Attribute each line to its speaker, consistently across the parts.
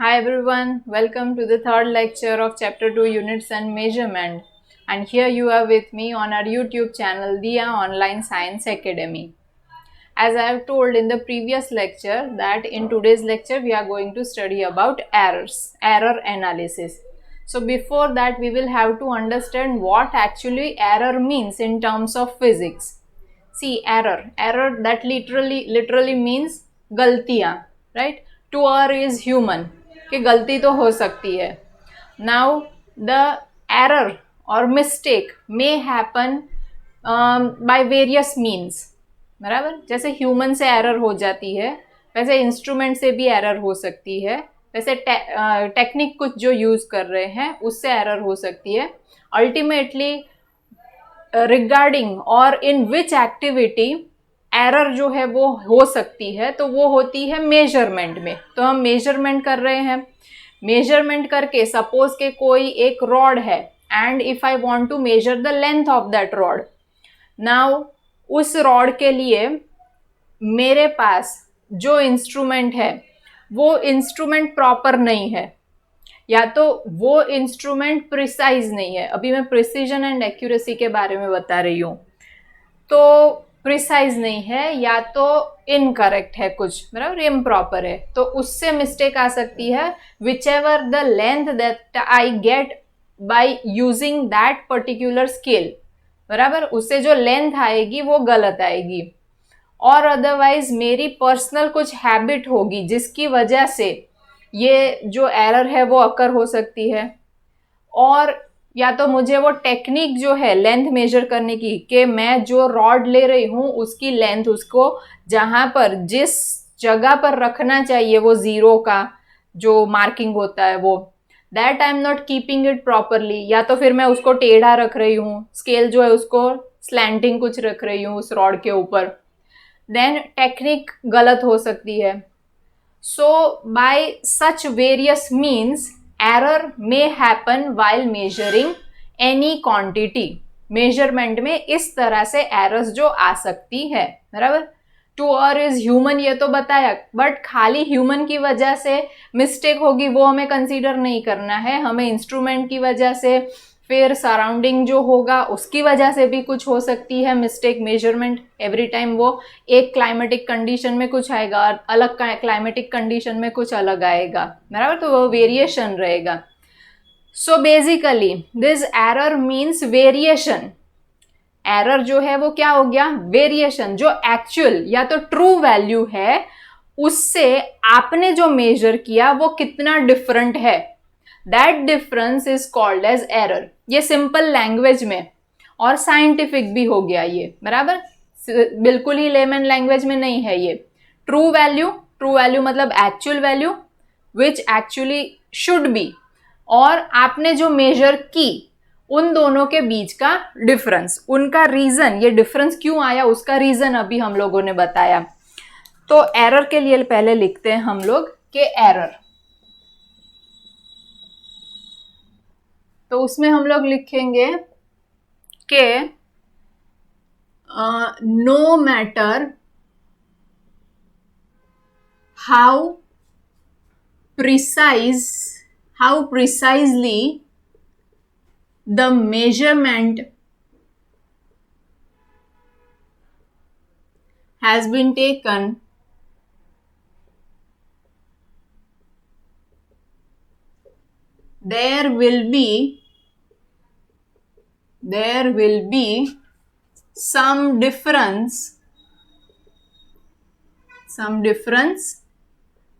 Speaker 1: Hi everyone, welcome to the third lecture of Chapter 2 Units and Measurement. And here you are with me on our YouTube channel, Diya Online Science Academy. As I have told in the previous lecture that in today's lecture we are going to study about error analysis. So before that we will have to understand what actually error means in terms of physics. See, error that literally means गलतियाँ, right? To err is human, कि गलती तो हो सकती है. Now the error or mistake may happen by various means. बराबर, जैसे human से एरर हो जाती है वैसे इंस्ट्रूमेंट से भी एरर हो सकती है, वैसे टेक्निक कुछ जो यूज कर रहे हैं उससे एरर हो सकती है. अल्टीमेटली रिगार्डिंग और इन विच एक्टिविटी एरर जो है वो हो सकती है, तो वो होती है मेजरमेंट में. तो हम मेजरमेंट कर रहे हैं, मेजरमेंट करके सपोज के कोई एक रॉड है and if I want to measure the length of that rod. Now उस रॉड के लिए मेरे पास जो इंस्ट्रूमेंट है वो इंस्ट्रूमेंट प्रॉपर नहीं है, या तो वो इंस्ट्रूमेंट प्रिसाइज नहीं है. अभी मैं प्रिसीजन एंड एक्यूरेसी के बारे में बता रही हूँ. तो प्रिसाइज नहीं है या तो इनकरेक्ट है कुछ, बराबर, इम्प्रॉपर है, तो उससे मिस्टेक आ सकती है. Which ever the length that I get by using that particular scale, बराबर, उससे जो लेंथ आएगी वो गलत आएगी. और अदरवाइज मेरी पर्सनल कुछ हैबिट होगी जिसकी वजह से ये जो एरर है वो अकर हो सकती है. और या तो मुझे वो टेक्निक जो है लेंथ मेजर करने की, कि मैं जो रॉड ले रही हूँ उसकी लेंथ, उसको जहाँ पर जिस जगह पर रखना चाहिए वो जीरो का जो मार्किंग होता है वो, that I am not keeping it properly. या तो फिर मैं उसको टेढ़ा रख रही हूँ, स्केल जो है उसको स्लैंटिंग कुछ रख रही हूँ उस रॉड के ऊपर, देन टेक्निक गलत हो सकती है. So by such various means error may happen while measuring any quantity. Measurement में इस तरह से एरर्स जो आ सकती है, बराबर. टू और इज ह्यूमन ये तो बताया, बट खाली ह्यूमन की वजह से मिस्टेक होगी वो हमें कंसीडर नहीं करना है. हमें इंस्ट्रूमेंट की वजह से, फिर सराउंडिंग जो होगा उसकी वजह से भी कुछ हो सकती है मिस्टेक. मेजरमेंट एवरी टाइम वो एक क्लाइमेटिक कंडीशन में कुछ आएगा और अलग क्लाइमेटिक कंडीशन में कुछ अलग आएगा, बराबर, तो वो वेरिएशन रहेगा. So basically this error means variation. Error जो है वो क्या हो गया, वेरिएशन. जो एक्चुअल या तो ट्रू वैल्यू है उससे आपने जो मेजर किया वो कितना डिफरेंट है, that difference is called as error. ये सिंपल लैंग्वेज में और साइंटिफिक भी हो गया ये, बराबर, बिल्कुल ही लेमन लैंग्वेज में नहीं है ये. ट्रू वैल्यू मतलब actual value which actually should be, और आपने जो मेजर की उन दोनों के बीच का डिफरेंस, उनका रीजन, ये डिफरेंस क्यों आया उसका रीजन अभी हम लोगों ने बताया. तो एरर के लिए पहले लिखते हैं हम लोग कि एरर, तो उसमें हम लोग लिखेंगे कि no matter how precisely the measurement has been taken, there will be some difference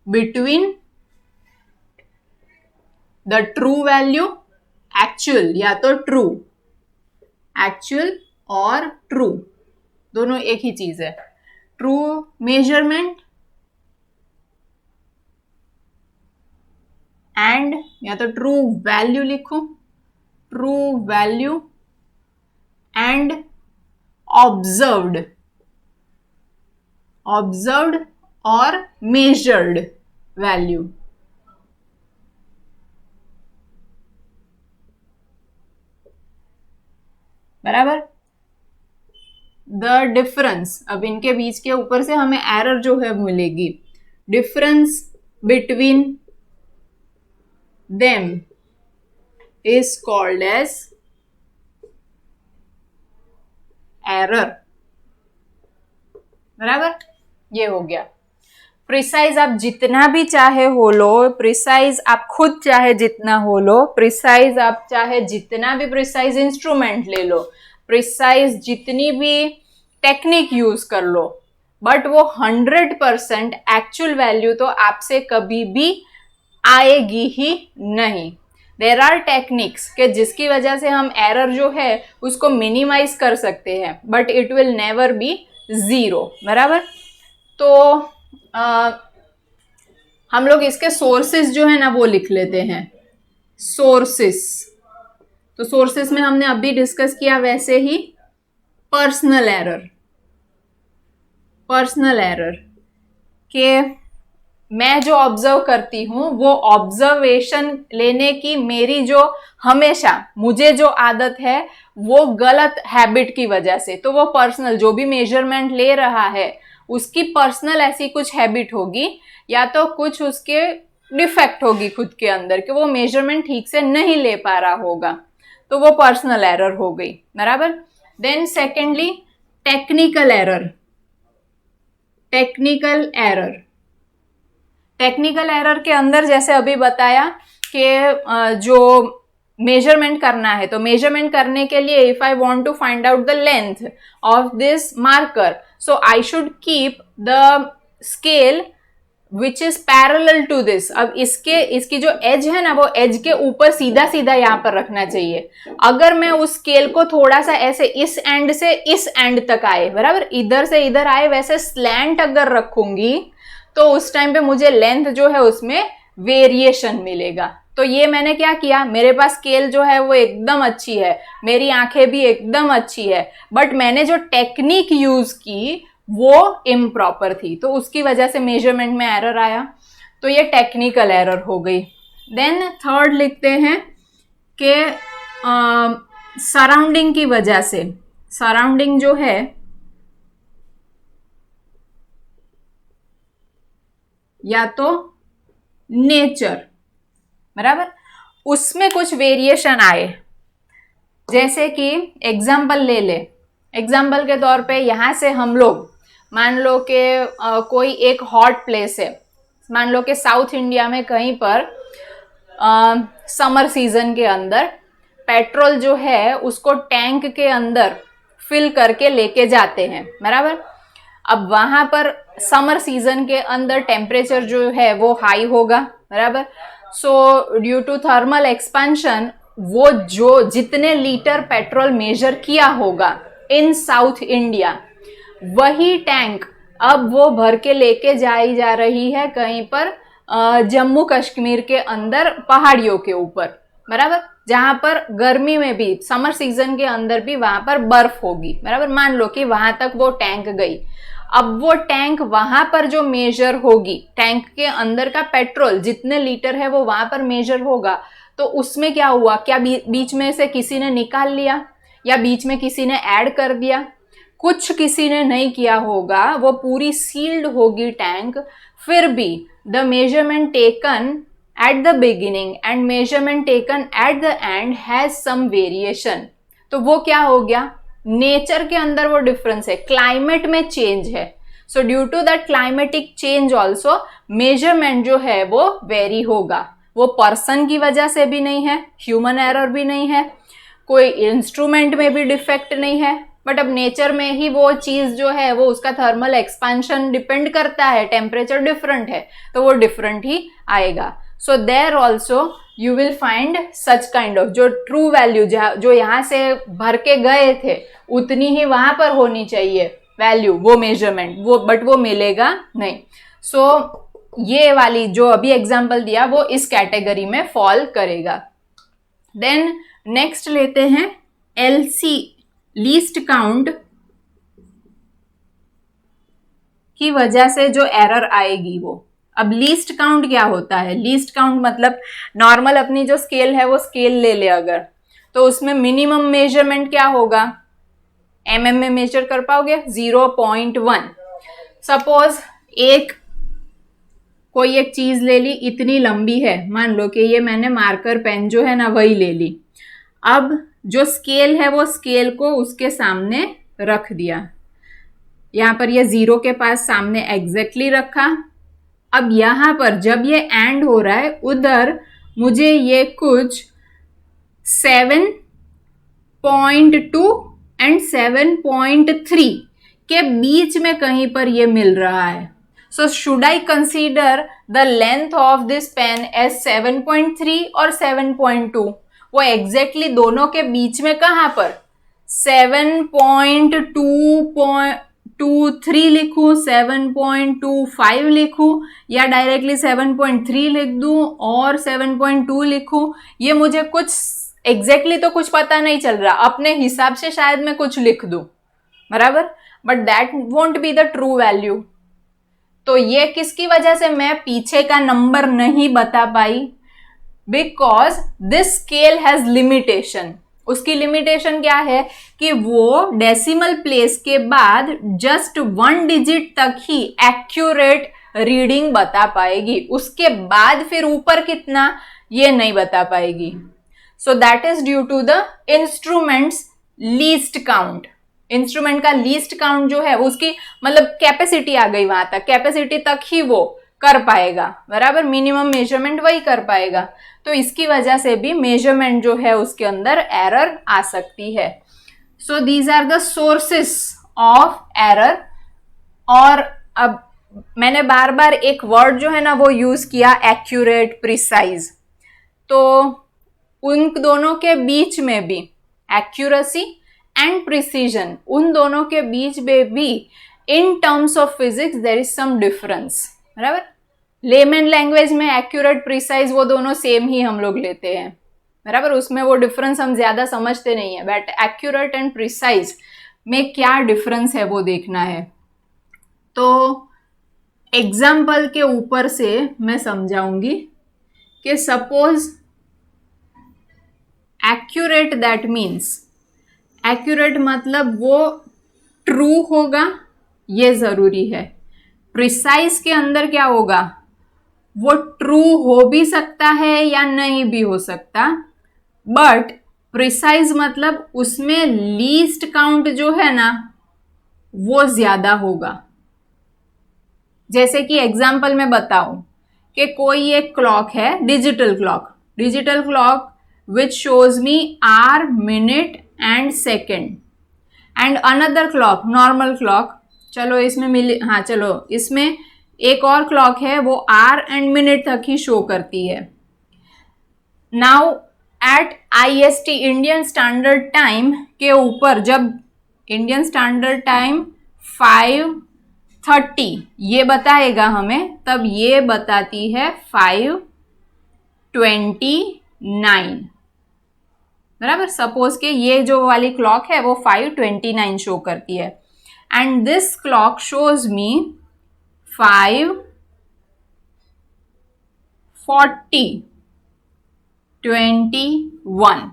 Speaker 1: between the true value, actual या तो true, actual और true दोनों एक ही चीज है. ट्रू मेजरमेंट एंड या तो ट्रू वैल्यू लिखूं, ट्रू वैल्यू एंड ऑब्जर्व्ड और मेजर्ड वैल्यू, बराबर. द डिफरेंस, अब इनके बीच के ऊपर से हमें एरर जो है मिलेगी. Difference between them is called as error। बराबर, ये हो गया। प्रिसाइज आप जितना भी चाहे हो लो, प्रिसाइज आप खुद चाहे जितना हो लो, प्रिसाइज आप चाहे जितना भी प्रिसाइज इंस्ट्रूमेंट ले लो, प्रिसाइज जितनी भी टेक्निक यूज कर लो, बट वो 100% एक्चुअल वैल्यू तो आपसे कभी भी आएगी ही नहीं। देर आर टेक्निक्स के जिसकी वजह से हम एरर जो है उसको मिनिमाइज कर सकते हैं, but it will never be zero. बराबर, तो हम लोग इसके सोर्सेस जो है ना वो लिख लेते हैं, सोर्सेस। तो सोर्सेस में हमने अभी डिस्कस किया वैसे ही पर्सनल एरर, पर्सनल एरर के मैं जो ऑब्जर्व करती हूं वो ऑब्जर्वेशन लेने की मेरी जो हमेशा मुझे जो आदत है वो गलत हैबिट की वजह से, तो वो पर्सनल जो भी मेजरमेंट ले रहा है उसकी पर्सनल ऐसी कुछ हैबिट होगी या तो कुछ उसके डिफेक्ट होगी खुद के अंदर कि वो मेजरमेंट ठीक से नहीं ले पा रहा होगा, तो वो पर्सनल एरर हो गई। बराबर। Then secondly technical error. Technical error, technical error के अंदर जैसे अभी बताया कि जो मेजरमेंट करना है, तो मेजरमेंट करने के लिए if I want to find out the length of this marker, so I should keep the scale which is parallel to this. अब इसकी जो एज है ना वो एज के ऊपर सीधा सीधा यहाँ पर रखना चाहिए। अगर मैं उस स्केल को थोड़ा सा ऐसे इस एंड से इस एंड तक आए, बराबर इधर से इधर आए, वैसे स्लैंट अगर रखूंगी तो उस टाइम पे मुझे लेंथ जो है उसमें वेरिएशन मिलेगा। तो ये मैंने क्या किया, मेरे पास स्केल जो है वो एकदम अच्छी है, मेरी आंखें भी एकदम अच्छी है, बट मैंने जो टेक्निक यूज की वो इम्प्रॉपर थी, तो उसकी वजह से मेजरमेंट में एरर आया। तो ये टेक्निकल एरर हो गई। देन थर्ड लिखते हैं कि सराउंडिंग की वजह से, सराउंडिंग जो है या तो नेचर, बराबर उसमें कुछ वेरिएशन आए। जैसे कि एग्जाम्पल ले ले, एग्जाम्पल के तौर पे यहां से हम लोग मान लो कि कोई एक हॉट प्लेस है, मान लो कि साउथ इंडिया में कहीं पर समर सीजन के अंदर पेट्रोल जो है उसको टैंक के अंदर फिल करके लेके जाते हैं, बराबर। अब वहां पर समर सीजन के अंदर टेम्परेचर जो है वो हाई होगा, बराबर। So due to thermal expansion वो जो जितने लीटर पेट्रोल मेजर किया होगा इन साउथ इंडिया, वही टैंक अब वो भर के लेके जाई जा रही है कहीं पर जम्मू कश्मीर के अंदर पहाड़ियों के ऊपर, बराबर, जहां पर गर्मी में भी समर सीजन के अंदर भी वहां पर बर्फ होगी, बराबर। मान लो कि वहां तक वो टैंक गई। अब वो टैंक वहां पर जो मेजर होगी, टैंक के अंदर का पेट्रोल जितने लीटर है वो वहां पर मेजर होगा, तो उसमें क्या हुआ, क्या बीच में से किसी ने निकाल लिया या बीच में किसी ने ऐड कर दिया? कुछ किसी ने नहीं किया होगा, वो पूरी सील्ड होगी टैंक। फिर भी the measurement taken at the beginning and measurement taken at the end has some variation. तो वो क्या हो गया, नेचर के अंदर वो डिफरेंस है, क्लाइमेट में चेंज है। So due to that climatic change also measurement जो है वो वेरी होगा। वो पर्सन की वजह से भी नहीं है, ह्यूमन एरर भी नहीं है, कोई इंस्ट्रूमेंट में भी डिफेक्ट नहीं है, बट अब नेचर में ही वो चीज जो है वो उसका थर्मल एक्सपेंशन डिपेंड करता है, टेम्परेचर डिफरेंट है तो वो डिफरेंट ही आएगा। So there also you will find such kind of जो ट्रू वैल्यू जो यहाँ से भर के गए थे उतनी ही वहां पर होनी चाहिए वैल्यू, वो मेजरमेंट वो, बट वो मिलेगा नहीं। सो ये वाली जो अभी एग्जांपल दिया वो इस कैटेगरी में फॉल करेगा। देन नेक्स्ट लेते हैं LC, लीस्ट काउंट की वजह से जो एरर आएगी वो। अब लीस्ट काउंट क्या होता है? लीस्ट काउंट मतलब नॉर्मल अपनी जो स्केल है वो स्केल ले ले अगर, तो उसमें मिनिमम मेजरमेंट क्या होगा, mm में मेजर कर पाओगे 0.1। सपोज एक कोई एक चीज ले ली, इतनी लंबी है, मान लो कि ये मैंने मार्कर पेन जो है ना वही ले ली। अब जो स्केल है वो स्केल को उसके सामने रख दिया, यहां पर ये 0 के पास सामने एग्जैक्टली रखा। अब यहां पर जब ये एंड हो रहा है, उधर मुझे ये कुछ 7.2 एंड 7.3 के बीच में कहीं पर ये मिल रहा है। So should I consider the length of this pen as 7.3 और 7.2? वो एग्जैक्टली दोनों के बीच में कहां पर 7.2.23 लिखूं, 7.25 लिखूं, या डायरेक्टली 7.3 लिख दूं और 7.2 लिखूं? ये मुझे कुछ एग्जैक्टली तो कुछ पता नहीं चल रहा, अपने हिसाब से शायद मैं कुछ लिख दूं, बराबर, but that won't be the true value. तो ये किसकी वजह से मैं पीछे का नंबर नहीं बता पाई? Because this scale has limitation. उसकी लिमिटेशन क्या है कि वो डेसिमल प्लेस के बाद जस्ट 1 डिजिट तक ही एक्यूरेट रीडिंग बता पाएगी, उसके बाद फिर ऊपर कितना ये नहीं बता पाएगी। So that is due to the instruments least count. Instrument का लीस्ट काउंट जो है उसकी मतलब कैपेसिटी आ गई, वहां तक कैपेसिटी तक ही वो कर पाएगा, बराबर, मिनिमम मेजरमेंट वही कर पाएगा। तो इसकी वजह से भी मेजरमेंट जो है उसके अंदर एरर आ सकती है। So these are the sources of error. और अब मैंने बार बार एक वर्ड जो है ना वो यूज किया, एक्यूरेट, प्रिसाइज। तो उन दोनों के बीच में भी एक्यूरेसी एंड प्रिसीजन, उन दोनों के बीच में भी in terms of physics there is some difference, बराबर। लेमन लैंग्वेज में एक्यूरेट, प्रिसाइज वो दोनों सेम ही हम लोग लेते हैं, बराबर, उसमें वो डिफरेंस हम ज्यादा समझते नहीं है। बट एक्यूरेट एंड प्रिसाइज में क्या डिफरेंस है वो देखना है। तो एग्जाम्पल के ऊपर से मैं समझाऊंगी कि suppose accurate, that means accurate मतलब वो ट्रू होगा, ये जरूरी है। प्रिसाइज के अंदर क्या होगा, वो ट्रू हो भी सकता है या नहीं भी हो सकता, बट प्रिसाइज मतलब उसमें लीस्ट काउंट जो है ना वो ज्यादा होगा। जैसे कि एग्जाम्पल में बताऊं कि कोई एक क्लॉक है, digital clock which shows me hour, minute and second, and another clock, normal clock, चलो इसमें हाँ चलो इसमें एक और क्लॉक है वो hour and minute तक ही शो करती है। Now at IST, Indian standard time के ऊपर जब इंडियन स्टैंडर्ड टाइम 5:30 ये बताएगा हमें, तब ये बताती है 5:29, बराबर। सपोज के ये जो वाली क्लॉक है वो 5:29 शो करती है, एंड दिस क्लॉक शोज मी 5:40:21।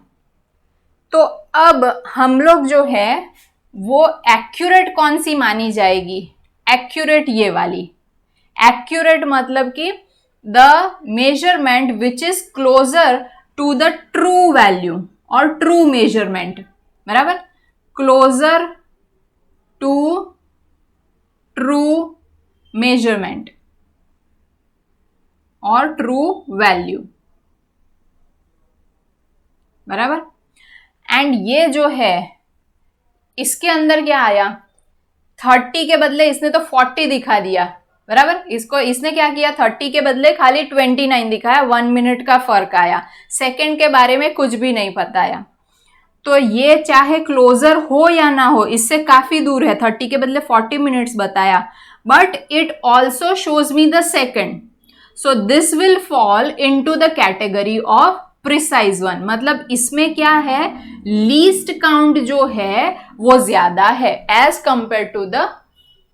Speaker 1: तो अब हम लोग जो है वो एक्यूरेट कौन सी मानी जाएगी? एक्यूरेट ये वाली। एक्यूरेट मतलब कि the measurement which is closer to the true value और ट्रू मेजरमेंट, बराबर, क्लोजर टू ट्रू मेजरमेंट और ट्रू वैल्यू, बराबर। एंड ये जो है इसके अंदर क्या आया, 30 के बदले इसने तो 40 दिखा दिया, बराबर। इसने क्या किया, 30 के बदले खाली 29 दिखाया, 1 मिनट का फर्क आया, सेकंड के बारे में कुछ भी नहीं बताया। तो ये चाहे क्लोजर हो या ना हो, इससे काफी दूर है, 30 के बदले 40 मिनट्स बताया, but it also shows me the second, so this will fall into the category of precise one. मतलब इसमें क्या है, लीस्ट काउंट जो है वो ज्यादा है as compare to the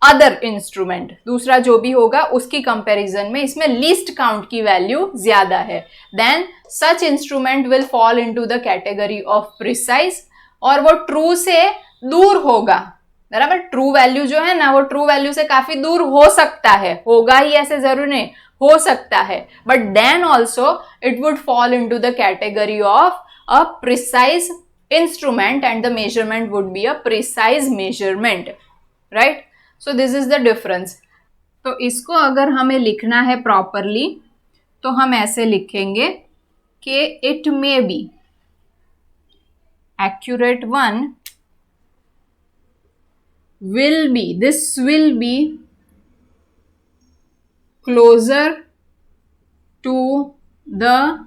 Speaker 1: other instrument. दूसरा जो भी होगा उसकी कंपैरिजन में इसमें लीस्ट काउंट की वैल्यू ज्यादा है, then such instrument will fall into the category of precise, और वो ट्रू से दूर होगा, बराबर। ट्रू वैल्यू जो है ना वो ट्रू वैल्यू से काफी दूर हो सकता है, होगा ही ऐसे जरूर नहीं, हो सकता है, but then also it would fall in to the category of a precise instrument and the measurement would be a precise measurement, right? So this is the difference. तो इसको अगर हमें लिखना है प्रॉपरली तो हम ऐसे लिखेंगे कि it may be accurate one will be, this will be closer to the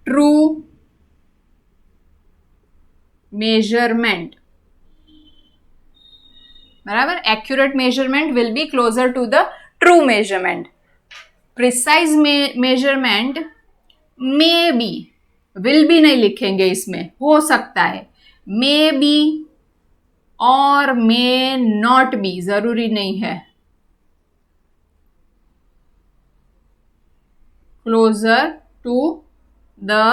Speaker 1: true measurement. बराबर, accurate measurement will be closer to the true measurement. Precise measurement may be, will be नहीं लिखेंगे इसमें, हो सकता है, may be और may not be, जरूरी नहीं है, closer to the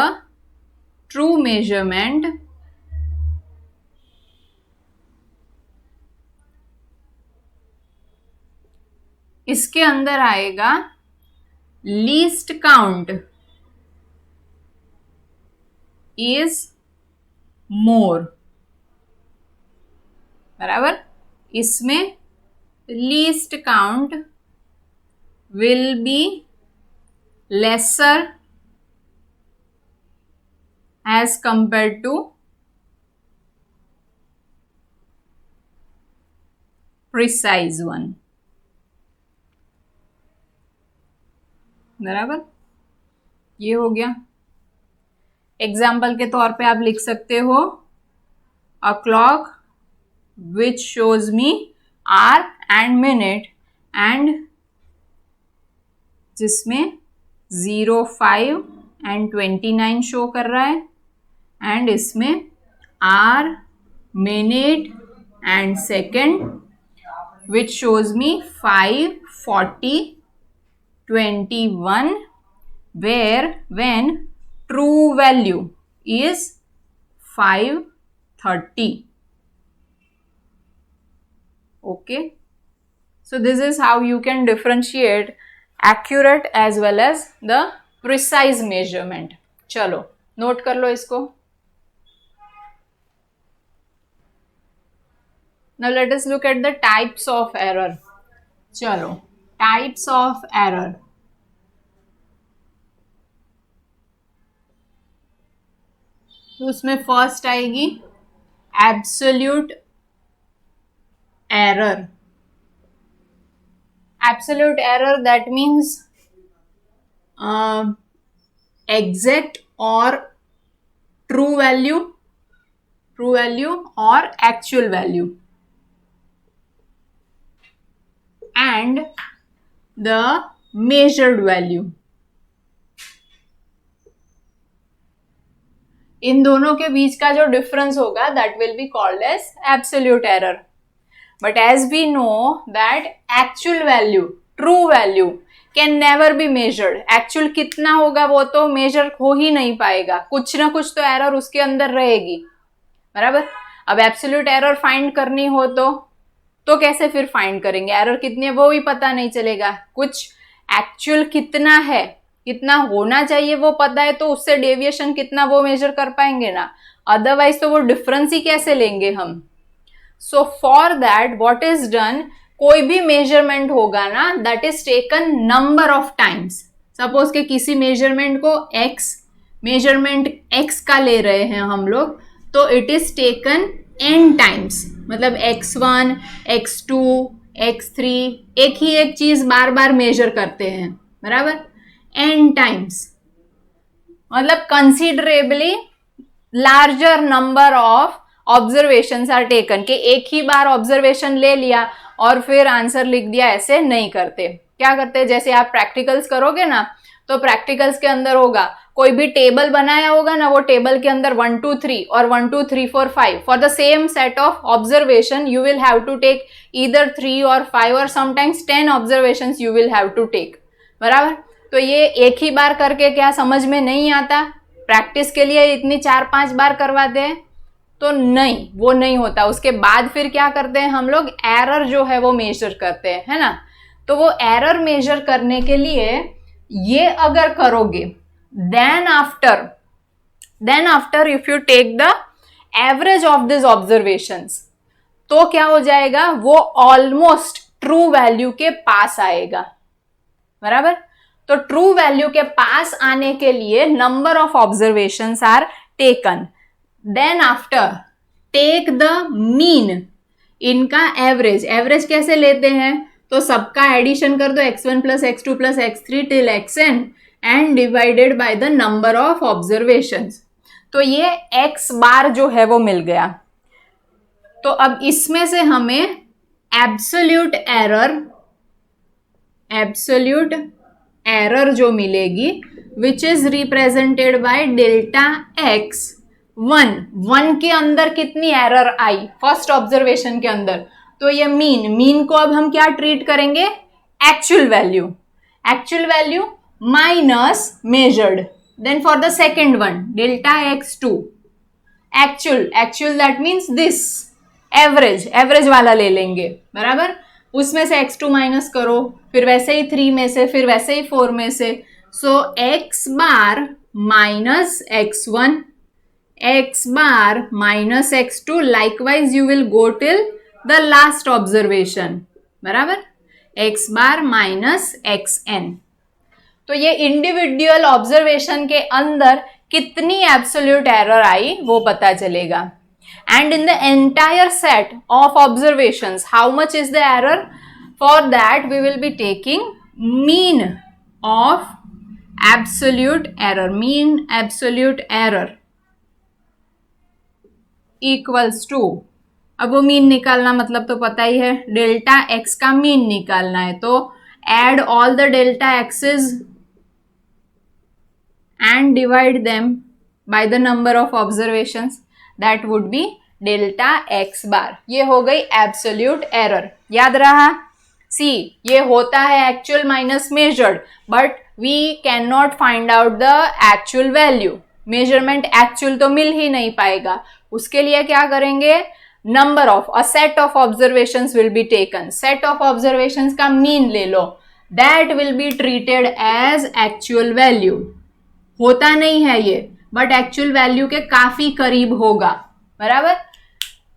Speaker 1: true measurement इसके अंदर आएगा लीस्ट काउंट इज मोर. बराबर, इसमें least count will be lesser as compare to precise one. बराबर, ये हो गया. एग्जाम्पल के तौर पे आप लिख सकते हो a clock which shows me our and minute, and जिसमें 0, 5 एंड 29 शो कर रहा है, एंड इसमें hour, minute and second which shows me 5, 40, 21, where when true value is 5:30. Okay, so this is how you can differentiate accurate as well as the precise measurement. चलो note कर लो इसको. Now let us look at the types of error. चलो, types of error. तो उसमें first आएगी absolute error. Absolute error that means exact और true value और actual value, and the measured value. इन दोनों के बीच का जो डिफरेंस होगा that will be called as absolute error. But as we know that actual value, true value can never be measured. Actual कितना होगा वो तो मेजर हो ही नहीं पाएगा, कुछ ना कुछ तो एरर उसके अंदर रहेगी. बराबर, अब एब्सोल्यूट एरर फाइंड करनी हो तो कैसे फिर फाइंड करेंगे? एरर कितनी है वो भी पता नहीं चलेगा. कुछ एक्चुअल कितना है, कितना होना चाहिए वो पता है, तो उससे डेविएशन कितना वो मेजर कर पाएंगे ना, अदरवाइज तो वो डिफरेंस ही कैसे लेंगे हम. सो for that what is done, कोई भी मेजरमेंट होगा ना that is taken number of times. Suppose के किसी मेजरमेंट को मेजरमेंट x का ले रहे हैं हम लोग, तो it is taken n times. मतलब x1, x2, x3, एक चीज बार बार मेजर करते हैं. बराबर, n टाइम्स, मतलब considerably larger number of observations are taken. के एक ही बार ऑब्जर्वेशन ले लिया और फिर आंसर लिख दिया, ऐसे नहीं करते. क्या करते हैं, जैसे आप प्रैक्टिकल्स करोगे ना, तो प्रैक्टिकल्स के अंदर होगा कोई भी टेबल बनाया होगा ना, वो टेबल के अंदर 1 2 3 और 1 2 3 4 5 for the same set of observation you will have to take either 3 और 5 और sometimes 10 observations you will have to take. बराबर, तो ये एक ही बार करके क्या समझ में नहीं आता? प्रैक्टिस के लिए इतनी 4-5 बार करवाते हैं तो नहीं, वो नहीं होता. उसके बाद फिर क्या करते हैं हम लोग, एरर जो है वो मेजर करते हैं, है ना. तो वो एरर मेजर करने के लिए ये अगर करोगे, then after if you take the average of this observations, तो क्या हो जाएगा, वो ऑलमोस्ट ट्रू वैल्यू के पास आएगा, बराबर। तो ट्रू वैल्यू के पास आने के लिए number of observations are taken, then after take the mean, इनका एवरेज। एवरेज कैसे लेते हैं, तो सबका एडिशन कर दो, x1 plus x2 plus x3 till xn and divided by the number of observations. तो ये x बार जो है वो मिल गया। तो अब इसमें से हमें एब्सोल्यूट एरर जो मिलेगी, which is represented by delta x 1 के अंदर कितनी एरर आई फर्स्ट ऑब्जर्वेशन के अंदर, तो ये मीन को अब हम क्या ट्रीट करेंगे, actual value minus measured. Then for the second one delta x2 actual that means this average वाला ले लेंगे, बराबर। उसमें से x2 माइनस करो, फिर वैसे ही 3 में से, फिर वैसे ही 4 में से। सो x bar minus x1, x bar minus x2, likewise you will go till the last observation, बराबर, x बार माइनस xn। तो ये इंडिविजुअल ऑब्जर्वेशन के अंदर कितनी एब्सोल्यूट एरर आई वो पता चलेगा। And in the entire set of observations, how much is the error? For that we will be taking mean of absolute error. Mean absolute error equals to, अब वो mean निकालना मतलब तो पता ही है, डेल्टा x का मीन निकालना है, तो add all the delta x's and divide them by the number of observations. That would be delta x बार। ये हो गई एब्सोल्यूट एरर, याद रहा। सी, ये होता है actual minus measured, but we can not find out the actual value. Measurement actual तो मिल ही नहीं पाएगा, उसके लिए क्या करेंगे, number of a set of observations will be taken. Set of observations का मीन ले लो, that will be treated as actual value. होता नहीं है ये, बट एक्चुअल वैल्यू के काफी करीब होगा, बराबर।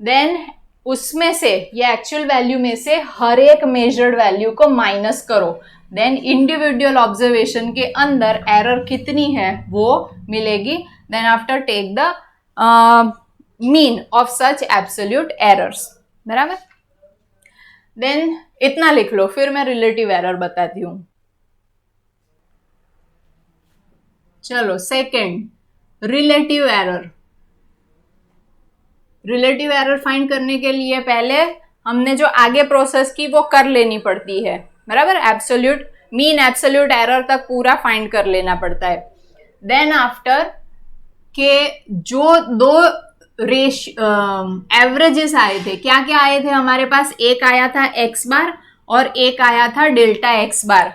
Speaker 1: देन उसमें से, ये एक्चुअल वैल्यू में से हर एक मेजर्ड वैल्यू को माइनस करो, देन इंडिविजुअल ऑब्जर्वेशन के अंदर एरर कितनी है वो मिलेगी। Then after take the mean of such absolute errors, बराबर। देन इतना लिख लो, फिर मैं रिलेटिव एरर बताती हूं। चलो सेकेंड, रिलेटिव एरर फाइंड करने के लिए पहले हमने जो आगे प्रोसेस की वो कर लेनी पड़ती है, बराबर। एब्सोल्यूट मीन एब्सोल्यूट एरर तक पूरा फाइंड कर लेना पड़ता है। देन आफ्टर के जो दो एवरेजेस आए थे, क्या क्या आए थे हमारे पास, एक आया था x बार और एक आया था डेल्टा x बार।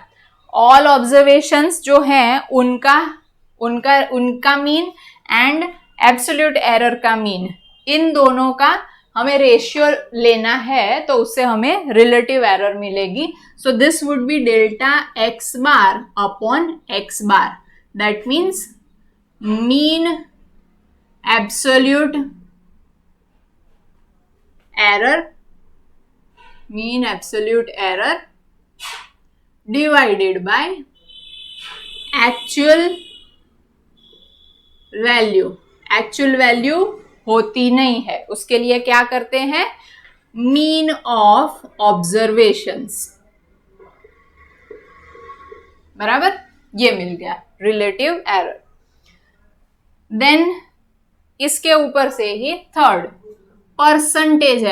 Speaker 1: ऑल ऑब्जर्वेशंस जो हैं उनका मीन एंड एब्सोल्यूट एरर का मीन, इन दोनों का हमें रेशियो लेना है, तो उससे हमें रिलेटिव एरर मिलेगी। So this would be delta x bar upon x bar, that means mean absolute error divided by actual value होती नहीं है, उसके लिए क्या करते हैं, मीन ऑफ ऑब्जर्वेशंस, बराबर। ये मिल गया रिलेटिव एरर। देन इसके ऊपर से ही थर्ड, परसेंटेज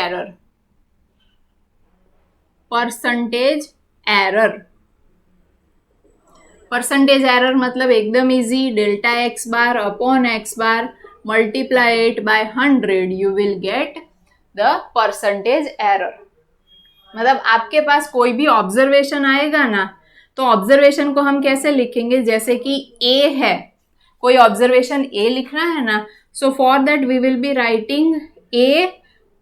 Speaker 1: एरर मतलब एकदम easy, delta x bar upon x bar, multiply it by 100, you will get the percentage error. मतलब आपके पास कोई भी ऑब्जर्वेशन आएगा ना, तो ऑब्जर्वेशन को हम कैसे लिखेंगे, जैसे कि a है, कोई ऑब्जर्वेशन a लिखना है ना, so for that we will be writing a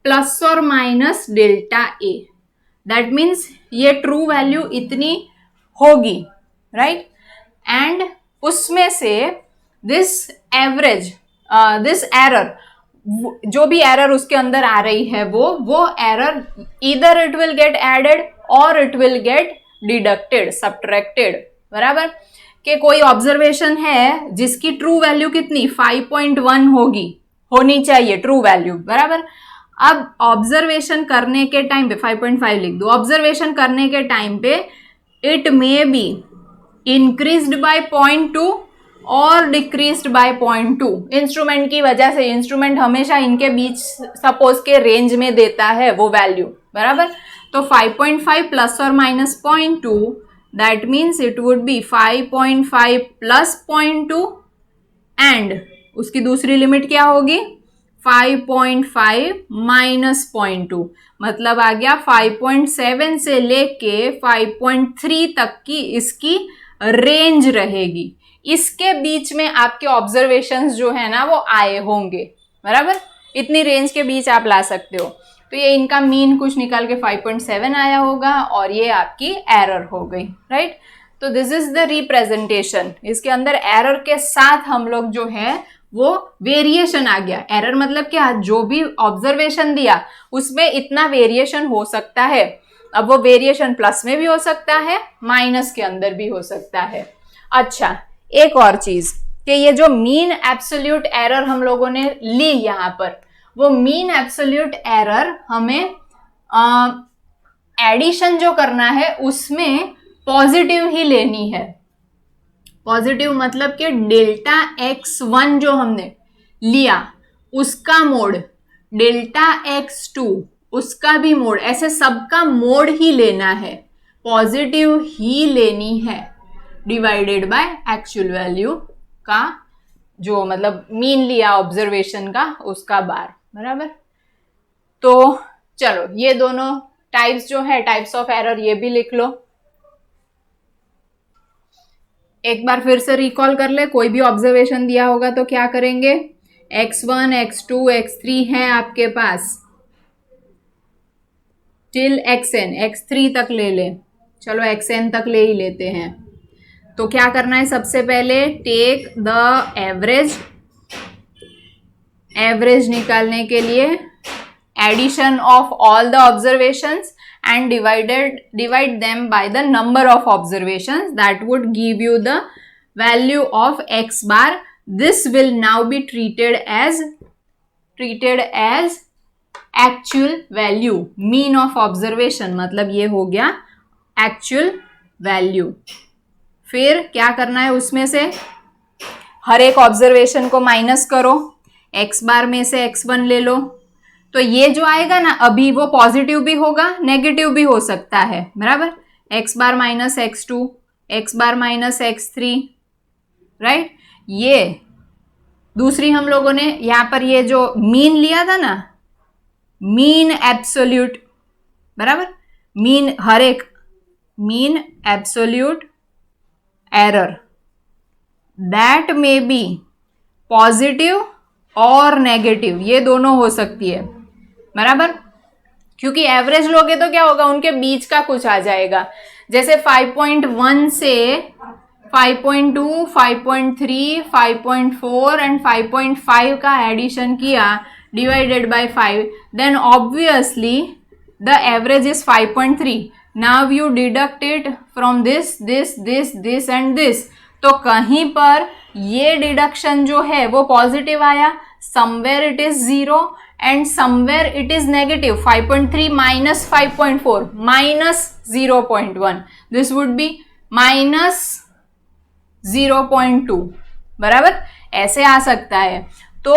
Speaker 1: plus और minus delta a। That means ये ट्रू वैल्यू इतनी होगी, राइट। एंड उसमें से दिस एवरेज, दिस एरर, जो भी एरर उसके अंदर आ रही है वो error either it will get added और it will get deducted, subtracted, बराबर। कि कोई ऑब्जर्वेशन है जिसकी ट्रू वैल्यू कितनी 5.1 होनी चाहिए ट्रू वैल्यू, बराबर। अब ऑब्जर्वेशन करने के टाइम पे 5.5 लिख दो। ऑब्जर्वेशन करने के टाइम पे it may be increased by 0.2 और डिक्रीज्ड बाय 0.2। इंस्ट्रूमेंट की वजह से, इंस्ट्रूमेंट हमेशा इनके बीच सपोज के रेंज में देता है वो वैल्यू, बराबर। तो 5.5 प्लस और minus 0.2, that means it would be 5.5 plus 0.2 and उसकी दूसरी लिमिट क्या होगी 5.5 माइनस 0.2, मतलब आ गया 5.7 से लेके 5.3 तक की इसकी रेंज रहेगी। इसके बीच में आपके ऑब्जर्वेशंस जो है ना वो आए होंगे, बराबर। इतनी रेंज के बीच आप ला सकते हो। तो ये इनका मीन कुछ निकाल के 5.7 आया होगा और ये आपकी एरर हो गई, राइट। तो दिस इज द रिप्रेजेंटेशन। इसके अंदर एरर के साथ हम लोग जो है वो वेरिएशन आ गया। एरर मतलब क्या, जो भी ऑब्जर्वेशन दिया उसमें इतना वेरिएशन हो सकता है। अब वो वेरिएशन प्लस में भी हो सकता है, माइनस के अंदर भी हो सकता है। अच्छा, एक और चीज कि ये जो मीन एब्सोल्यूट एरर हम लोगों ने ली यहाँ पर, वो मीन एब्सोल्यूट एरर हमें एडिशन जो करना है उसमें पॉजिटिव ही लेनी है। पॉजिटिव मतलब कि डेल्टा x1 जो हमने लिया उसका मोड, डेल्टा x2 उसका भी मोड, ऐसे सबका मोड ही लेना है, पॉजिटिव ही लेनी है, डिवाइडेड बाय एक्चुअल वैल्यू का जो मतलब मीन लिया ऑब्जर्वेशन का उसका बार, बराबर। तो चलो ये दोनों टाइप्स जो है, टाइप्स ऑफ एरर, ये भी लिख लो। एक बार फिर से रिकॉल कर ले। कोई भी ऑब्जर्वेशन दिया होगा तो क्या करेंगे, x1, x2, x3 है आपके पास टिल xn, x3 तक ले ले, चलो xn तक ले ही लेते हैं। तो क्या करना है, सबसे पहले टेक द एवरेज, एवरेज निकालने के लिए addition of all the observations and divide them by the number of observations, that would give you the value of x bar. This will now be treated as actual value, mean of observation, मतलब ये हो गया actual value। फिर क्या करना है, उसमें से हर एक ऑब्जर्वेशन को माइनस करो, x बार में से x1 ले लो। तो ये जो आएगा ना अभी वो पॉजिटिव भी होगा, नेगेटिव भी हो सकता है, बराबर। x बार माइनस x2, x बार माइनस x3, राइट। ये दूसरी हम लोगों ने यहां पर ये जो मीन लिया था ना, मीन एब्सोल्यूट, बराबर, मीन हर एक mean absolute error that may be positive और नेगेटिव, ये दोनों हो सकती है, बराबर। क्योंकि एवरेज लोगे तो क्या होगा, उनके बीच का कुछ आ जाएगा। जैसे 5.1 से 5.2, 5.3, 5.4 एंड 5.5 का एडिशन किया divided by 5, then obviously the average is 5.3। Now you deduct it from this this this this and this. तो कहीं पर ये डिडक्शन जो है वो पॉजिटिव आया, somewhere it is 0 and somewhere it is negative, 5.3 minus 5.4 minus 0.1, this would be minus 0.2, बराबर, ऐसे आ सकता है। तो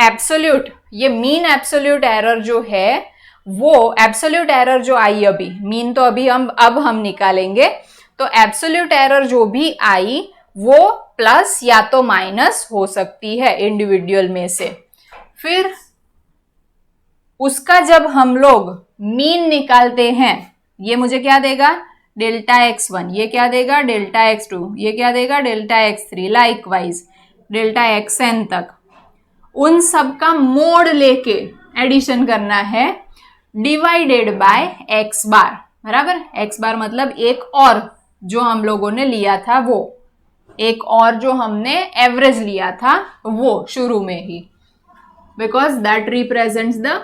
Speaker 1: एब्सोल्यूट, ये मीन एब्सोल्यूट एरर जो है वो एब्सोल्यूट एरर जो आई, अभी मीन तो अभी हम निकालेंगे। तो एब्सोल्यूट एरर जो भी आई वो प्लस या तो माइनस हो सकती है इंडिविजुअल में से। फिर उसका जब हम लोग मीन निकालते हैं, ये मुझे क्या देगा, डेल्टा x1, ये क्या देगा, डेल्टा x2, ये क्या देगा, delta x3, likewise delta xn तक। उन सब का मोड लेके एडिशन करना है, डिवाइडेड बाय एक्स बार, बराबर। एक्स बार मतलब एक और जो हम लोगों ने लिया था वो, एक और जो हमने एवरेज लिया था वो शुरू में ही, because that represents the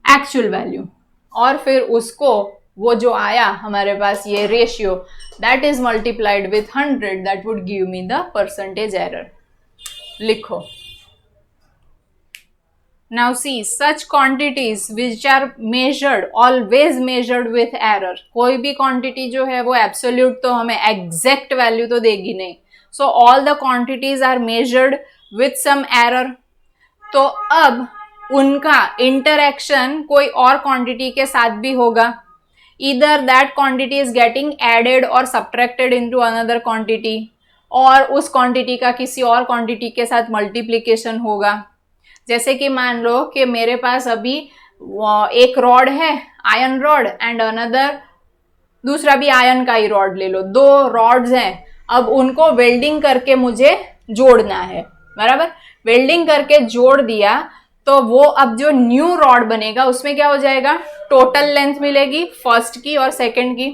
Speaker 1: actual value. और फिर उसको वो जो आया हमारे पास ये ratio, that is multiplied with 100, that would give me the percentage error. लिखो। Now see, such quantities which are measured, always measured with error. कोई भी quantity जो है वो absolute तो हमें exact value तो देगी नहीं. So all the quantities are measured with some error. तो अब उनका interaction कोई और quantity के साथ भी होगा. Either that quantity is getting added or subtracted into another quantity, और उस quantity का किसी और quantity के साथ multiplication होगा. जैसे कि मान लो कि मेरे पास अभी एक रॉड है, आयरन रॉड, एंड अनदर दूसरा भी आयरन का ही रॉड ले लो, दो रॉड्स हैं। अब उनको वेल्डिंग करके मुझे जोड़ना है, बराबर। वेल्डिंग करके जोड़ दिया तो वो अब जो न्यू रॉड बनेगा उसमें क्या हो जाएगा, टोटल लेंथ मिलेगी फर्स्ट की और सेकंड की।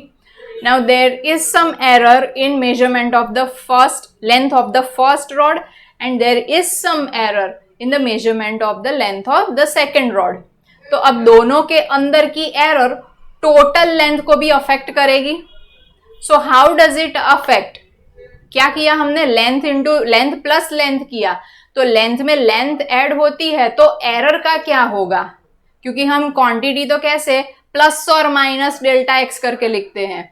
Speaker 1: Now there is some error in measurement of the first length of the first rod and there is some error in the measurement of the length of the second rod. तो अब दोनों के अंदर की error total length को भी affect करेगी। So how does it affect? क्या किया हमने, length into length plus length किया, तो लेंथ में लेंथ ऐड होती है तो एरर का क्या होगा, क्योंकि हम क्वांटिटी तो कैसे प्लस और माइनस डेल्टा एक्स करके लिखते हैं।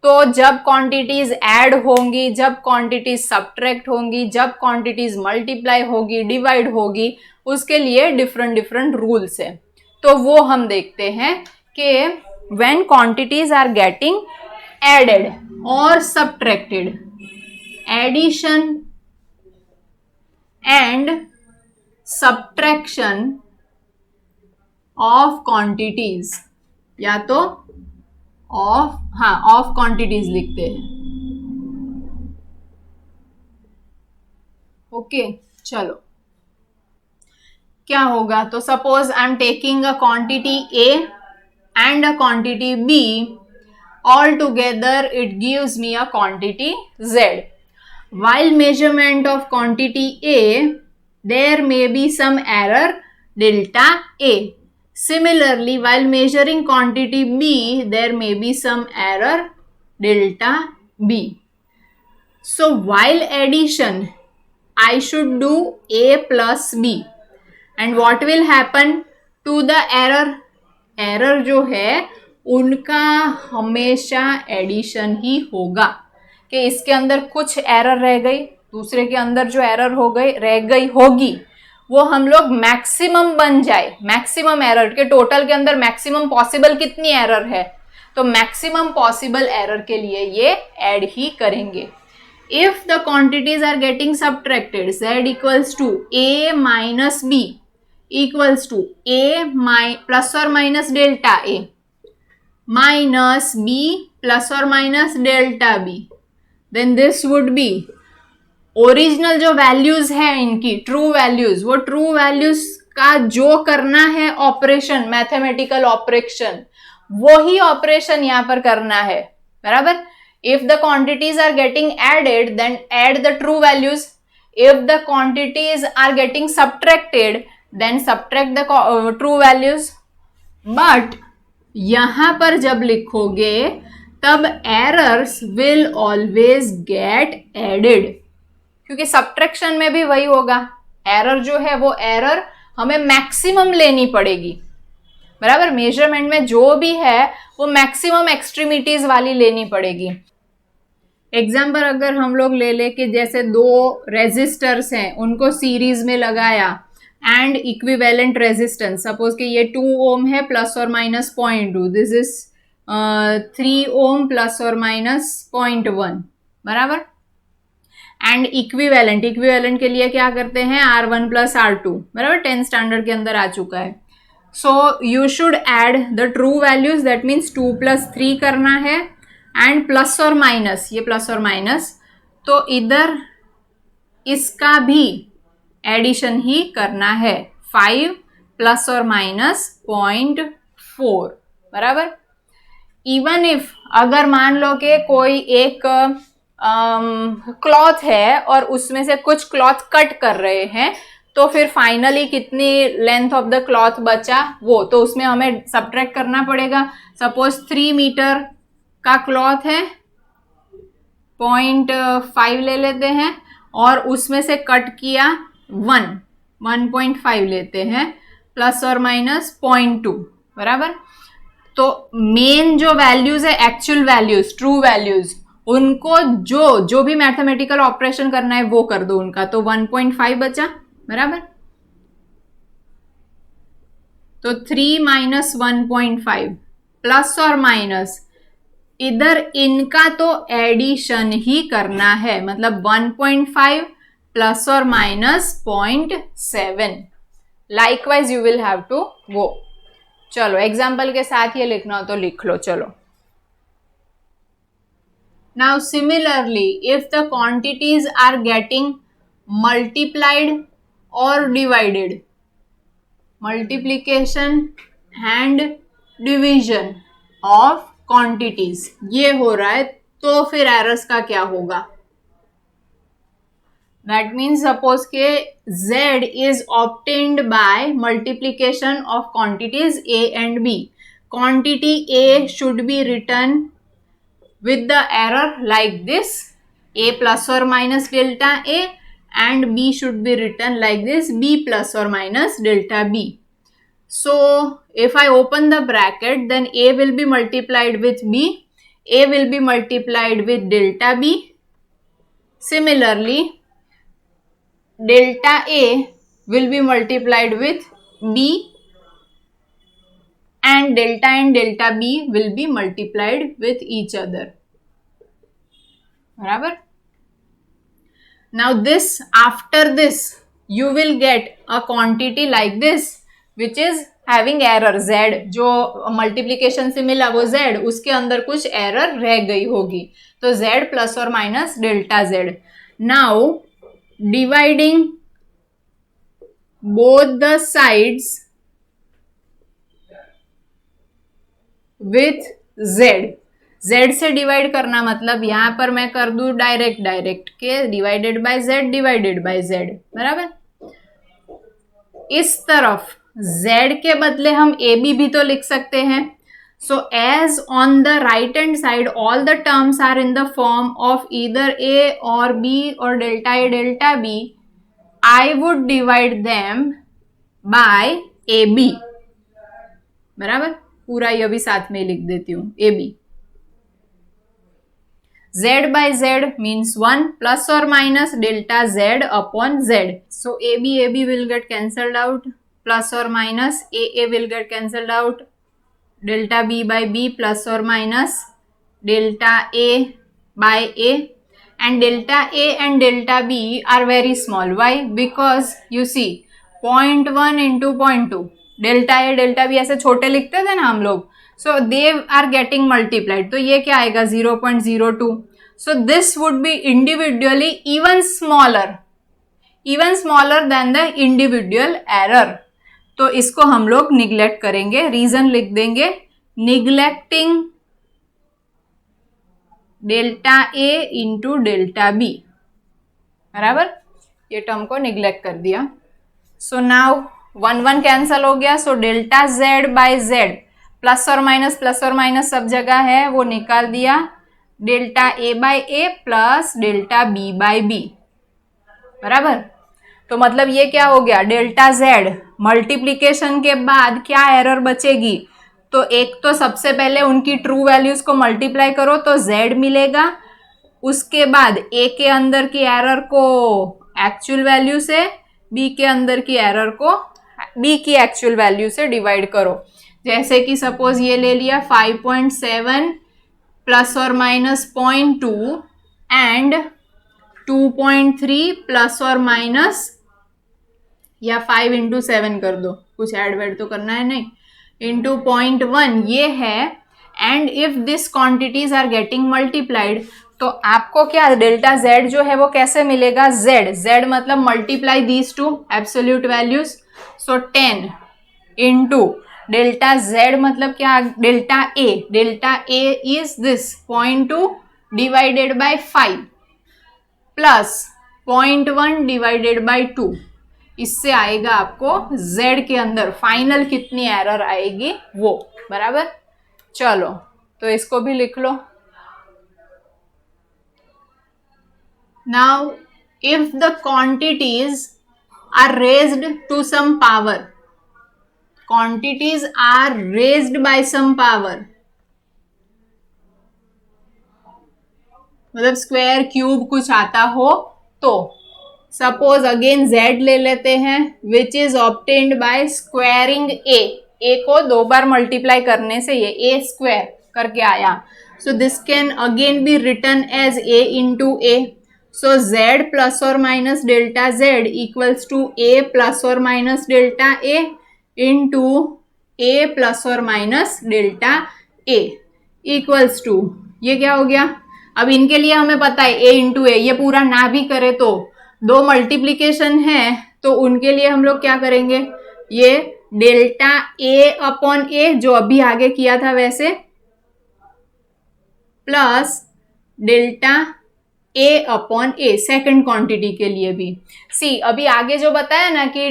Speaker 1: तो जब क्वांटिटीज ऐड होंगी, जब क्वांटिटीज सब्ट्रैक्ट होंगी, जब क्वांटिटीज मल्टीप्लाई होगी, डिवाइड होगी, उसके लिए डिफरेंट डिफरेंट रूल्स है। तो वो हम देखते हैं कि when quantities are getting added और subtracted, addition and subtraction of quantities, या तो ऑफ क्वांटिटीज लिखते हैं। ओके, चलो क्या होगा, तो suppose I am taking a quantity A and a quantity B, all together it gives me a quantity Z. While measurement of quantity A, there may be some error delta A. Similarly, while measuring quantity B, there may be some error delta B. So, while addition, I should do A plus B. And what will happen to the error? Error जो है उनका हमेशा addition ही होगा, कि इसके अंदर कुछ error रह गई, दूसरे के अंदर जो एरर हो गई रह गई होगी वो हम लोग मैक्सिमम बन जाए, मैक्सिमम एरर के टोटल के अंदर मैक्सिमम पॉसिबल कितनी एरर है, तो मैक्सिमम पॉसिबल एरर के लिए ये ऐड ही करेंगे. If the quantities are getting subtracted, z equals to a minus b equals to a plus और minus delta a minus b plus और minus delta b, then this would be original जो values है इनकी true values, वो true values का जो करना है ऑपरेशन, मैथमेटिकल ऑपरेशन, वो ही ऑपरेशन यहां पर करना है, बराबर. If the quantities are getting added then add the true values, if the quantities are getting subtracted then subtract the true values. But यहां पर जब लिखोगे तब errors will always get added, क्योंकि सब्ट्रैक्शन में भी वही होगा. एरर जो है वो एरर हमें मैक्सिमम लेनी पड़ेगी, बराबर. मेजरमेंट में जो भी है वो मैक्सिमम एक्सट्रीमिटीज वाली लेनी पड़ेगी. एग्जाम्पल अगर हम लोग ले ले कि जैसे दो रेजिस्टर्स हैं, उनको सीरीज में लगाया एंड इक्विवेलेंट रेजिस्टेंस, सपोज कि ये 2 ओम है प्लस और minus 0.2, this is 3 ohm plus और माइनस 0.1, बराबर. एंड इक्विवेलेंट, इक्विवेलेंट के लिए क्या करते हैं, R1 प्लस R2, बराबर. 10th स्टैंडर्ड के अंदर आ चुका है. So you should add the true values, that means 2 + 3 करना है, एंड प्लस और माइनस, ये प्लस और माइनस, तो इधर इसका भी एडिशन ही करना है. 5 प्लस और माइनस 0.5 4, बराबर। इवन इफ अगर मान लो कि कोई एक क्लॉथ है और उसमें से कुछ क्लॉथ कट कर रहे हैं, तो फिर फाइनली कितनी लेंथ ऑफ द क्लॉथ बचा वो, तो उसमें हमें सब्ट्रैक्ट करना पड़ेगा। सपोज 3 मीटर का क्लॉथ है, 0.5 ले लेते हैं, और उसमें से कट किया 1.5 लेते हैं, प्लस और माइनस 0.2, बराबर। तो मेन जो वैल्यूज है, एक्चुअल वैल्यूज, ट्रू वैल्यूज, उनको जो भी मैथमेटिकल ऑपरेशन करना है वो कर दो उनका, तो 1.5 बचा, बराबर। तो 3 माइनस 1.5 प्लस और माइनस, इधर इनका तो एडिशन ही करना है, मतलब 1.5 प्लस और minus 0.7। Likewise you will have to वो, चलो एग्जाम्पल के साथ ये लिखना हो तो लिख लो, चलो। Now similarly, if the quantities are getting multiplied or divided, multiplication and division of quantities ये हो रहा है, तो फिर errors का क्या होगा? That means suppose के Z is obtained by multiplication of quantities A and B. Quantity A should be written with the error like this, A plus or minus delta A, and B should be written like this, B plus or minus delta B. So if I open the bracket, then A will be multiplied with B, A will be multiplied with delta B. Similarly, delta A will be multiplied with B, and delta B will be multiplied with each other, बराबर। Now this, after this you will get a quantity like this which is having error Z, जो multiplication से मिला वो Z, उसके अंदर कुछ error रह गई होगी, तो Z प्लस और minus delta Z. Now dividing both the sides with Z से डिवाइड करना, मतलब यहां पर मैं कर दूं डायरेक्ट के डिवाइडेड बाय Z, बराबर। इस तरफ Z के बदले हम AB भी तो लिख सकते हैं. So as on the right hand side all the terms are in the form of either A और B और delta A delta B, I would divide them by AB. बराबर, पूरा ये भी साथ में लिख देती हूं AB. Z by Z means 1 plus or minus delta Z upon Z. So AB will get cancelled out, plus or minus AA will get cancelled out, delta B by B plus or minus delta A by A, and delta A and delta B are very small. Why? Because you see 0.1 into 0.2, delta A delta B ऐसे छोटे लिखते थे ना हम लोग. So they are getting multiplied. तो ये क्या आएगा 0.02. So this would be individually even smaller than the individual error. तो इसको हम लोग निग्लेक्ट करेंगे. रीजन लिख देंगे, neglecting delta A into delta B. बराबर, ये टर्म को निग्लेक्ट कर दिया. सो नाउ 1 कैंसल हो गया. So delta Z by Z, plus और माइनस सब जगह है वो निकाल दिया. Delta A by A plus delta B by B. बराबर, तो मतलब ये क्या हो गया, डेल्टा Z मल्टीप्लीकेशन के बाद क्या एरर बचेगी, तो एक तो सबसे पहले उनकी ट्रू वैल्यूज को मल्टीप्लाई करो तो Z मिलेगा. उसके बाद A के अंदर की एरर को एक्चुअल वैल्यू से, B के अंदर की एरर को B की एक्चुअल वैल्यू से डिवाइड करो. जैसे कि सपोज ये ले लिया 5.7 प्लस और माइनस 0.2 एंड 2.3 प्लस और माइनस, या 5 इंटू 7 कर दो, कुछ ऐड वैड तो करना है नहीं, इंटू 0.1 ये है. And if this quantities are getting multiplied, तो आपको क्या डेल्टा Z जो है वो कैसे मिलेगा, Z मतलब multiply these two absolute values. So 10 into delta Z मतलब क्या, delta A is this 0.2 divided by 5 plus 0.1 divided by 2, इससे आएगा आपको z के अंदर फाइनल कितनी एरर आएगी वो, बराबर। चलो तो इसको भी लिख लो। Now if the quantities are raised to some power, quantities are raised by some power, मतलब स्क्वायर क्यूब कुछ आता हो तो, सपोज अगेन z ले लेते हैं which is obtained by squaring a को 2 बार मल्टीप्लाई करने से ये a स्क्वायर करके आया, so this can again be written as a into a, so z plus और minus delta z equals to a plus और minus delta a into a plus और minus delta a equals to, ये क्या हो गया। अब इनके लिए हमें पता है ए इंटू ए, ये पूरा ना भी करे तो 2 मल्टीप्लीकेशन है तो उनके लिए हम लोग क्या करेंगे, ये डेल्टा ए अपॉन ए जो अभी आगे किया था वैसे, plus delta A upon A second quantity के लिए भी। सी अभी आगे जो बताया ना कि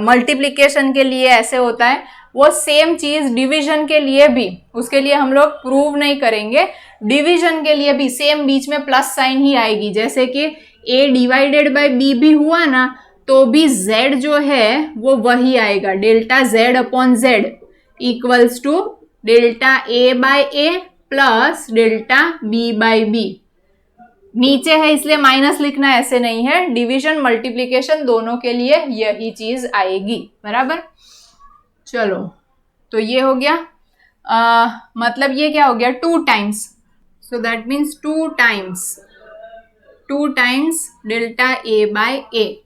Speaker 1: मल्टीप्लीकेशन के लिए ऐसे होता है, वो सेम चीज डिवीजन के लिए भी, उसके लिए हम लोग प्रूव नहीं करेंगे, डिवीजन के लिए भी सेम बीच में प्लस साइन ही आएगी। जैसे कि a डिवाइडेड बाय b भी हुआ ना तो भी z जो है वो वही आएगा, delta z upon z equals to delta a by a plus delta b by b। नीचे है इसलिए माइनस लिखना ऐसे नहीं है, डिवीजन मल्टीप्लिकेशन दोनों के लिए यही चीज आएगी, बराबर। चलो तो ये हो गया, मतलब ये क्या हो गया 2 times, so that means 2 times delta A by A.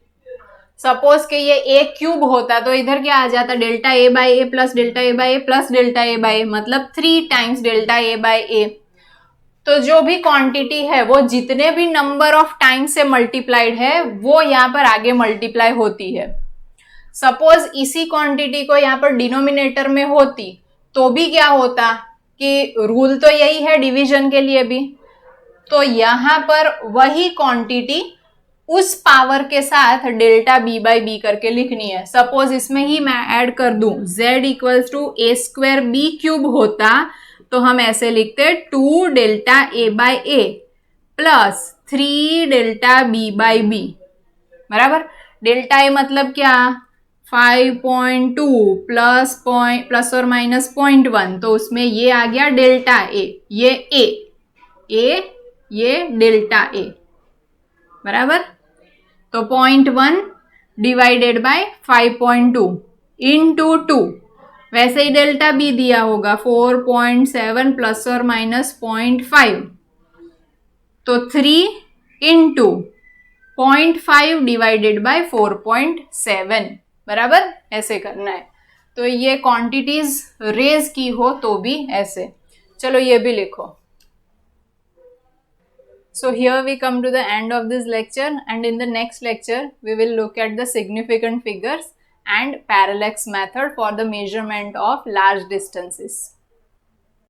Speaker 1: Suppose के ये ए क्यूब होता तो इधर क्या आ जाता, delta A by A plus delta A by A plus delta A by ए, मतलब 3 टाइम्स डेल्टा ए बाय ए। तो जो भी क्वांटिटी है वो जितने भी नंबर ऑफ टाइम्स से मल्टीप्लाइड है वो यहाँ पर आगे मल्टीप्लाई होती है। सपोज इसी क्वांटिटी को यहाँ पर डिनोमिनेटर में होती तो भी क्या होता कि रूल तो यही है डिवीजन के लिए भी, तो यहाँ पर वही क्वांटिटी उस पावर के साथ डेल्टा बी बाई बी करके लिखनी है। सपोज इसमें ही मैं ऐड कर दूं z equals to A square B cube होता तो हम ऐसे लिखते 2 delta A by A plus 3 delta B by B, बराबर। डेल्टा ए मतलब क्या 5.2 प्लस और माइनस 0.1, तो उसमें ये आ गया डेल्टा ए, ये डेल्टा ए, बराबर। तो 0.1 डिवाइडेड बाय 5.2 इंटू 2, वैसे ही डेल्टा बी दिया होगा 4.7 प्लस और माइनस 0.5, तो 3 इंटू 0.5 डिवाइडेड बाय 4.7, बराबर। ऐसे करना है। तो ये क्वांटिटीज रेज की हो तो भी ऐसे। चलो ये भी लिखो। So here we come to the end of this lecture, and in the next lecture we will look at the significant figures and parallax method for the measurement of large distances.